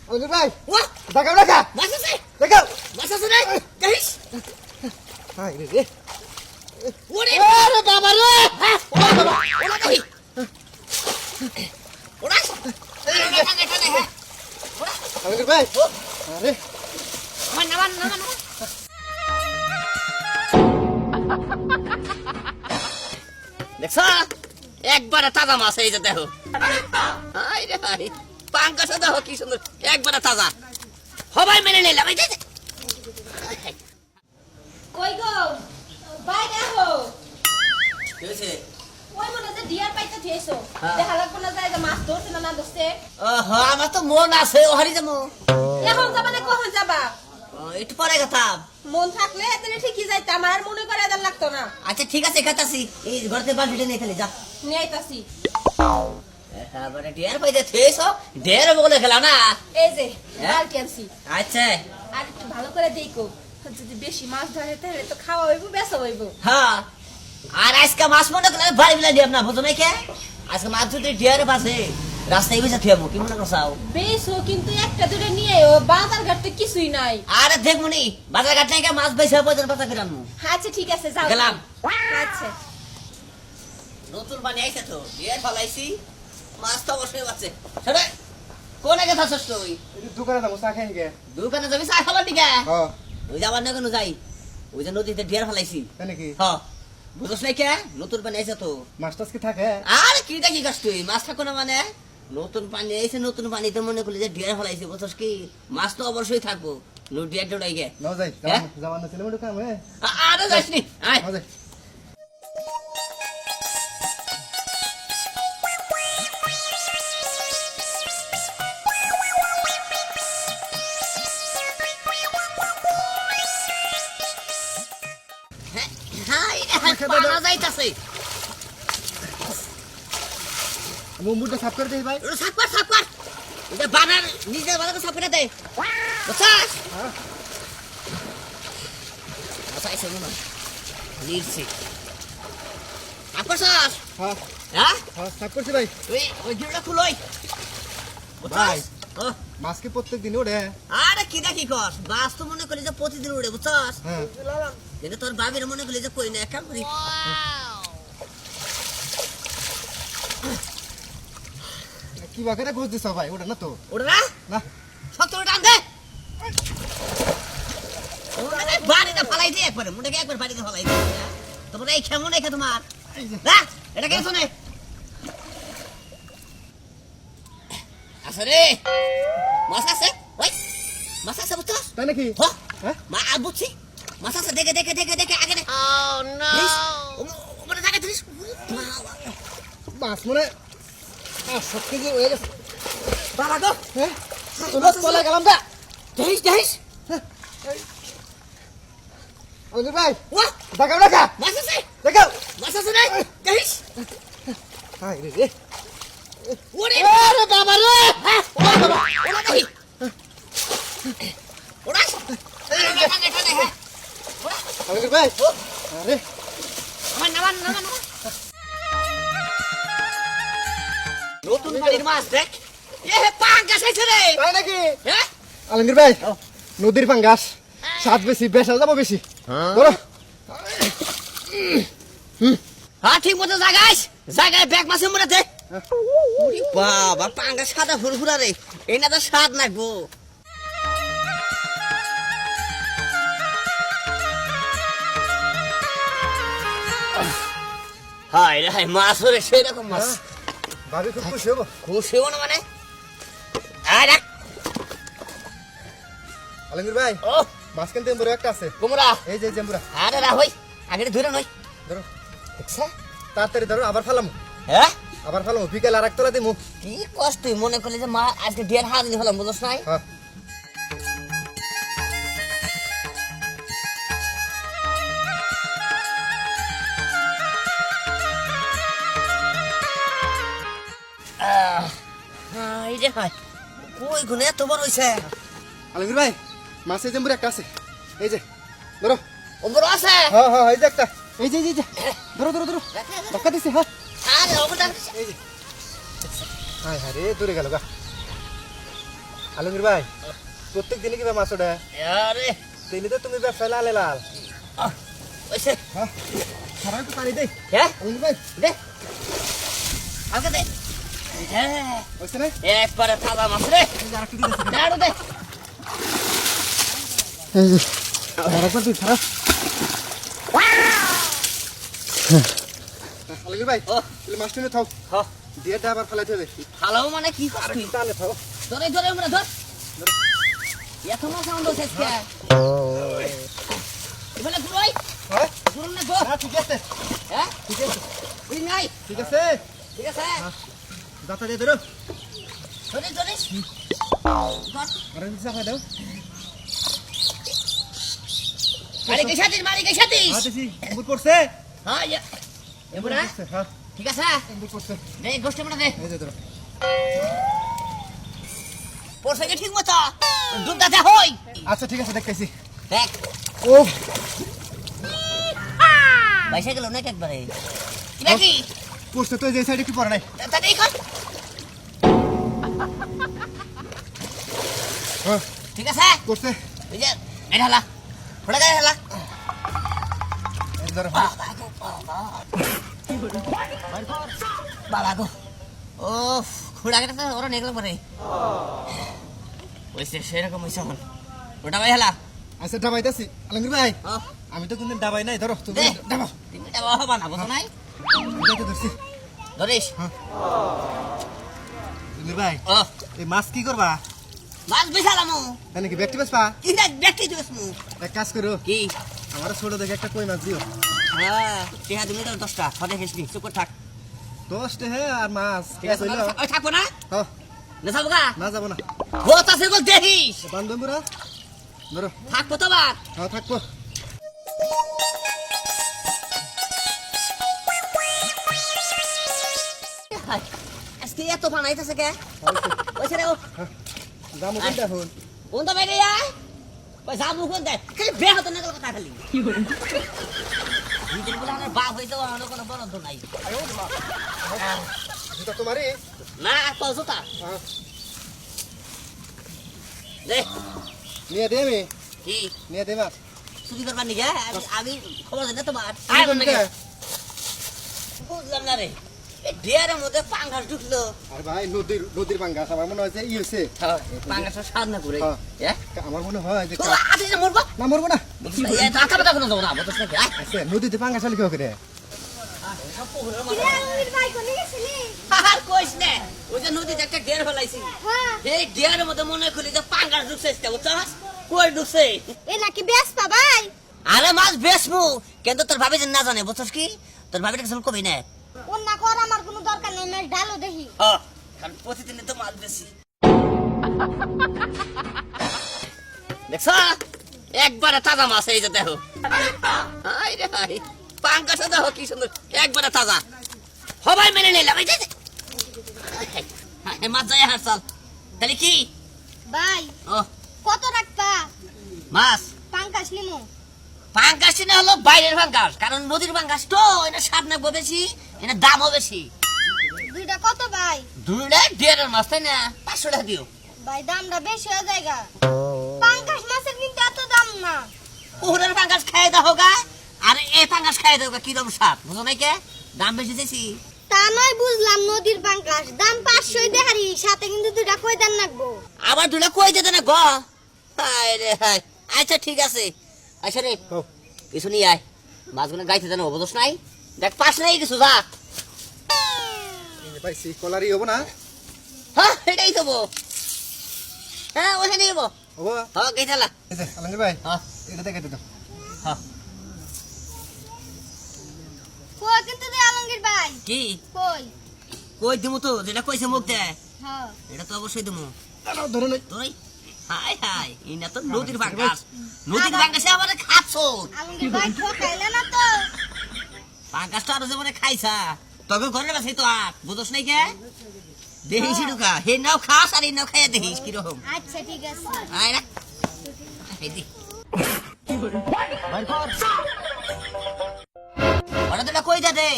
আলমগীর ভাই ওয়া দেখাও দেখা মাছ আছে দেখাও মাছ আছে রে দেখিস হাই রে রে ওরে আরে বাবা রে হ্যাঁ ওরা বাবা ওরা দেখি ওরা এখানে হ্যাঁ আলমগীর ভাই আরে নামান দেখছ একবারে তাজা মাছ এই যে দেখো হাই রে হাই পাঙ্কাশে দেখো কি সুন্দর একবারে তাজা সবাই মেনে নিলাম এই যে কই গো বাইরে হো কি হয়েছে ওই মনে যে ডিয়ার পাইতে থেছো হ্যাঁ। দেখা লাগবো না যায় যে মাছ ধরছে না ধরছে হ্যাঁ আমার তো মন আছে ও হারি যাবো এখন যাবা না কখন যাবা একটু পরে গেতাম মন থাকলে তাহলে ঠিকই যাইতে আমার আর মনে করে এদার লাগতো না আচ্ছা ঠিক আছে খাতাছি এই ঘরতে বালতিটা নিয়ে খেলে যা নিয়ে আইতাছি তারপরে ডিয়ার পাইতে থেছো ডের বলে খেলা না এই যে হ্যাঁ? বালতি আনছি আচ্ছা আর একটু ভালো করে দেখো যদি বেশি মাছ ধরে তাহলে তো খাওয়া হইব বেচা হইব হ্যাঁ আর আজকে মাছ মনে করলে বাড়ি বিলা দিয়ে না বুঝো নাই কে আজকে মাছ যদি ডিয়ারে পাশে রাস্তায় বেঁচে থুয়াবো কি মনে করছাও বেশো কিন্তু একটা দুটো নিয়ে ও বাজার ঘাটতে কিছুই নাই আরে দেখবো নি বাজার ঘাট নাই মাছ বেছে পর্যন্ত পাতা ফেরানো আচ্ছা ঠিক আছে যাও গেলাম। আচ্ছা নতুন পানি আইছে তো ডিয়ার ফলাইছি মাছ তো অবশ্যই আছে ছেড়ে কোন আগে থাকছস তুই এই দোকানে যাবো চা খাই গে দোকানে যাবি চা খাবার দিকে হ্যাঁ ওই যাবার না কেন যাই ওই যে নদীতে ডিয়ার ফলাইছি তাই নাকি হ্যাঁ বুঝছ নাই কে নতুন পানি আইছে তো মাছ টাছ কি থাকে আরে কি দেখি গাছ তুই মাছ থাকো না মানে নতুন পানি আইছে নতুন পানিতে মনে করলি যে ডিয়ার ফলাইছে বুঝছস কি মাছ তো অবশ্যই থাকবো ডিয়ার ডোড়াই গে নাও যাই হ্যাঁ? যাবার না ছেলে মেয়ে কাম হ্যাঁ আরে যাসনি আয় নাও যাই হাই রে পানা যাইতাছে মুমুরটা সাফ করে দেই ভাই ওটা সাকবার এটা বানার নিজের বানাকে সাফ করে দে বুঝছস হ্যাঁ আচ্ছা আইছে না নিরছি আপসস হ্যাঁ হ্যাঁ হ্যাঁ সাফ করছি ভাই ওই গিরটা খুলই ভাই। ও মাছ কি প্রত্যেক দিন ওঠে আরে কি দেখি কর বাস তো মনে করি যে প্রতিদিন উড়ে বুঝছস হ্যাঁ কিন্তু তোর বাবির মনে করি যে কই না এক কাম করি কি বাকেরে গোছ দিছ ভাই ওটা না তো ওটা না না সত্তর টান দে ওটা বাড়িতে ফালাই দে একবারে মুটাকে একবার বাড়িতে ফালাই দে তোমরা এই কেমন রেখে তোমার না এটা কে শুনে আসরে মাছ আছে ওই মাছ আছে বুঝছস তাই নাকি হ হ্যাঁ মা বুঝছি মাছ আছে দেখে আগে দে ও নো ওমরে জায়গা দিস মাছ মনে 7 কেজি হয়ে গেছে বাবা গো হ্যাঁ চলো চলে গেলাম দা দেখিস আলমগীর ভাই ওয়া দেখাও দেখা মাছ আছে দেখাও মাছ আছে রে দেখিস হাই রে রে ওরে আরে বাবা রে হ্যাঁ ওরা বাবা ওরা দেখি ওরা এখানে হ্যাঁ আলমগীর ভাই আরে নামান নতুন বাড়ির মাছ দেখ এ পাঙ্গাস আইছে রে তাই নাকি হ্যাঁ আলমগীর ভাই নদীর পাঙ্গাস স্বাদ বেশি বেসা যাবো বেশি ধরো হ্যাঁ ঠিক মতো জায়গায় ব্যাগ মাছের মনে দে ওরে বাবা পাঙ্গাস সাদা ফুরফুরা রে এই না তো স্বাদ লাগবো হাই রে হাই মাছ ওরে সেরকম মাছ ভাবি খুব খুশি হবো খুশি হবো না মানে আরে আলমগীর ভাই ও মাছ কিনতে এমবুরা একটা আছে কুমড়া এই যে জেম্বুরা আরে রা হই আগে ধরে নই ধরো দেখছা তাড়াতাড়ি ধরো আবার ফেলাম হ্যাঁ আবার ফেলাম বিকেল আর একতলা দিমু কি কষ্ট তুই মনে করলি যে মা আজকে ডিয়ার হাত দিয়ে ফেলাম বুঝছ নাই হ্যাঁ এই যে ভাই কই গুনে এত বড় হইছে আলমগীর ভাই মাছের জেম্বুরা একটা আছে এই যে ধরো ও বড় আছে হ্যাঁ হ্যাঁ এই যে একটা এই যে ধরো ধরো ধরো ধাক্কা দিছে হ্যাঁ আরে ওটা এই যে হায় হায় রে দূরে গেল গা আলমগীর ভাই প্রত্যেক দিনে কিবা মাছ ওঠে আরে তেলে তো তুমি ব্যবসায় লালে লাল ওইসে হ্যাঁ সারা একটু পানি দেই হ্যাঁ আলমগীর ভাই দে আমাকে দে হ্যাঁ হয়েছে না একবারে তাজা মাছ রে আর একটু দিতেছি দাঁড়ো দে এই যে আরেকবার তুই সারা আলমগীর ভাই ও তাহলে মাছ টেনে থাও হ দিয়ে আবার ফেলাইতে হবে ভালো মানে কি আর করছিস একটু টানে থাও ধরে ধরে আমরা ধর এত মাছ সাউন্ড হচ্ছে কে বলে ঘুরোই হ্যাঁ ঘুরুন না গো না ঠিক আছে হ্যাঁ ঠিক আছে বুঝি নাই ঠিক আছে ঠিক আছে দাঁতা দিয়ে ধরো ধরে ধরে ধর আর একটু চাপা দাও মালিকের সাথে হ্যাঁ দেখি উপর পড়ছে হ্যাঁ এবার হ্যাঁ ঠিক আছে উপর পড়ছে দে গোষ্ঠী আমরা দে এই যে ধরো পড়ছে কি ঠিক মতো দুধ দাতে হই আচ্ছা ঠিক আছে দেখতেছি দেখ ও বাইসে গেল না একবারে নাকি পড়ছে তো যে সাইডে কি পড়ে নাই তা দেখ হ্যাঁ ঠিক আছে পড়ছে এই যে এটা হলা ফড়া গায় হলা এই ধরো বাবা গো ও খুড়া গেটা তো ওরা নেগলো পরে ওইসে সেরকম হইছে হল ওটা ভাই হলা আচ্ছা ডাবাইতাছি আলমগীর ভাই ও আমি তো কোনদিন ডাবাই নাই ধরো তুমি দে ডাবাও তুমি এটা বাবা বানাবো তো নাই আমি তো ধরছি ধরিস আলমগীর ভাই ও এই মাছ কি করবা মাছ বিশালামু তাই নাকি ব্যক্তি বাস পা কি না ব্যক্তি দিবস মু এক কাজ করো কি আমার ছোট দেখে একটা কই মাছ দিও হ্যাঁ টিহা তুমি তো 10টা হদে খেসনি চুপ করে থাক 10 হে আর মাছ ঠিক আছে ওই থাকবো না হ্যাঁ না থাকবো গা না যাবো না বহুত আছে গো দেখিস বান্ধবীরা ধরো থাকবো তো বাদ হ্যাঁ থাকবো আজকে এত বানাইতেছে কে ওইছে রে ও দামও কোনটা হন কোন তো বাইরে আয় ওই জামু কোন দে খালি বে হতো না কথা খালি দুদিন বলে আমার বাপ হইতো আমার কোনো বরদ নাই জুতা তোমারই না কসো তা হ্যাঁ দে নিয়ে দে আমি কি নিয়ে দে মাছ চুরি করবার নিগে আমি খবর দেন তোমার তুমি আয় কোনটা? বন্ধ বুঝলাম না রে এই ডিয়ারের মধ্যে পাঙ্গাস ঢুকলো আরে ভাই নদীর পাঙ্গাস আমার মনে হয় যে ই হয়েছে পাঙ্গাসের স্বাদ না করে হ্যাঁ। আমার মনে হয় যে তো আদি না মরবো না মরবো না এই টাকা পাতা কোনো যাবো না বলছিস নাকি আয় আচ্ছা নদীতে পাঙ্গাস আলি কেউ করে আলমগীর ভাই কোনে গেছিলি আর কইস না ওই যে নদীতে একটা ডের ফেলাইছি হ্যাঁ এই ডেয়ারের মধ্যে মনে করি যে পাঙ্গাস ঢুকছে বুঝছস কই ঢুকছে এ নাকি বেস্তা ভাই আরে মাছ বেসমু কিন্তু তোর ভাবি যে না জানে বুঝছস কি তোর ভাবিটা কিছু কবি না অন্য কর আমার কোনো দরকার নেই মেল ডালো দেখি কারণ প্রতিদিনে তো মাছ বেশি দেখছ একবারে তাজা মাছ এই যে দেখো হাই রে হাই পাঙ্গাসে দেখো কি সুন্দর একবারে তাজা সবাই মেনে নিলাম এই যে মাছ যায় হার চাল তাহলে কি ভাই ও কত রাখবা মাছ পাঙ্কাশ নিমু পাঙ্গাস না হলো বাইরের পাঙ্গাস কারণ নদীর পাঙ্গাস তো এটা স্বাদ নাকবো বেশি এটা দামও বেশি দুইটা কত ভাই দুইটা দেড়ের মাছ তাই না 500 টাকা দিও ভাই দামটা বেশি হয়ে যায় গা পাঙ্কাশ মাছের কিন্তু এত দাম না পুকুরের পাঙ্গাস খাই দাও গা আর এই পাঙ্গাস খাই দাও গা কিরম স্বাদ বুঝো নাই কে দাম বেশি দিয়েছি তা নয় বুঝলাম নদীর পাঙ্কাশ দাম 500 দেহারি সাথে কিন্তু দুইটা কই দেন লাগবো আবার দুইটা কই দিতে না গো হাই রে হাই আচ্ছা ঠিক আছে আচ্ছা রে হও কিছু নিয়ে আয় মাছগুলো গাইতে জানো অবদোষ নাই দেখ পাশ নাই কিছু যা এই যে পাইছি কলারই হবো না হ্যাঁ এটাই দেবো হ্যাঁ ওখানে দেবো হবো হ্যাঁ গাইতে লা এই যে আলমগীর ভাই হ্যাঁ এটা দেখাইতে দাও হ্যাঁ কই কিন্তু দে আলমগীর ভাই কি কই কই দিমু তো যেটা কইছে মুখ দে হ্যাঁ এটা তো অবশ্যই দিমু ধরে নই তুই হাই হাই ইনা তো নদীর বাঙ্গাস নদীর বাঙ্গাসে আবার খাচ্ছো আলমগীর ভাই ঠকাইলে না তো বাঙ্গাসটা আরো যেমন খাইছা তবে ঘরের কাছে তো আর বুঝোস নাই কে দেখিস ঢুকা হে নাও খাস আর এই নাও খাইয়া দেখিস কিরকম আচ্ছা ঠিক আছে আয় না এই দি ওরা তো কই দে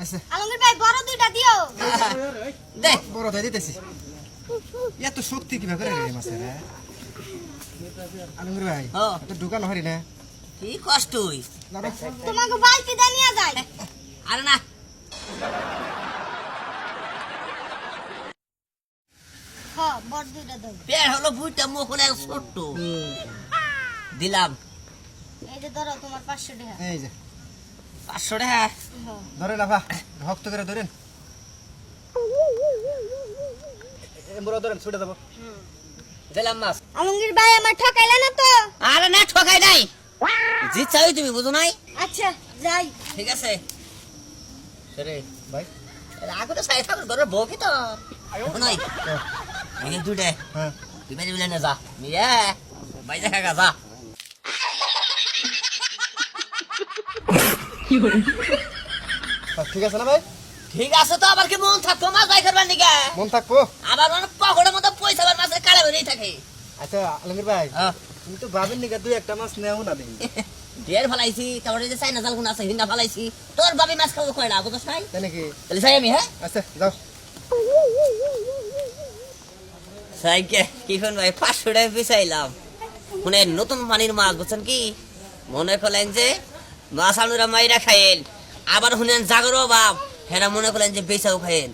আচ্ছা আলমগীর ভাই বড় দুইটা দিও দে বড় দিয়ে দিতেছি এত শক্তি কিভাবে করে রে মাছের আলমগীর ভাই হ্যাঁ। তো ঢুকানো হারি না কি কষ্ট হই দাঁড়া। তোমাকে বালতি দিয়ে নিয়ে যাই আরে না হ্যাঁ বড় দুইটা দাও পেট হলো বুইটা মুখ হলো ছোট্ট দিলাম এই যে ধরো তোমার 500 টাকা এই যে 500 টাকা হ্যাঁ ধরেন আফা ভক্ত করে ধরেন এমরা ধরেন ছুটে যাবো দিলাম মাছ আলমগীর ভাই আমার ঠকাইলা না তো আরে না ঠকাই নাই জি চাই তুমি বুঝো নাই আচ্ছা যাই ঠিক আছে সরে ভাই আগে তো সাই থাকুন ঘরের বউ কি তো নয় এই দুটে হ্যাঁ তুই বেরিয়ে বলে না যা মিয়া বাইরে খাগা যা ঠিক আছে না ভাই ঠিক আছে তো আবার কি মন থাকতো মাছ বাই করবার নিকে মন থাকবো আবার অনেক পকড়ের মতো পয়সা আবার মাছের কালা বেরিয়ে থাকে আচ্ছা আলমগীর ভাই তুমি তো ভাবেন নি দুই একটা মাছ নেও না দিন ঢের ফালাইছি তারপরে যে চাইনা জাল কোন আছে হিন্দা ফালাইছি তোর বাবি মাছ খাবো কয় না বুঝছ নাই তাই নাকি তাহলে চাই আমি হ্যাঁ আচ্ছা যাও সাইকে কিখন ভাই 500 টাকা পিছাইলাম মানে নতুন পানির মাছ বুঝছেন কি মনে করলেন যে মাছ আনুরা মাইরা খাইল আবার শুনেন জাগরো বাপ হেরা মনে করলেন যে বেচাও খাইল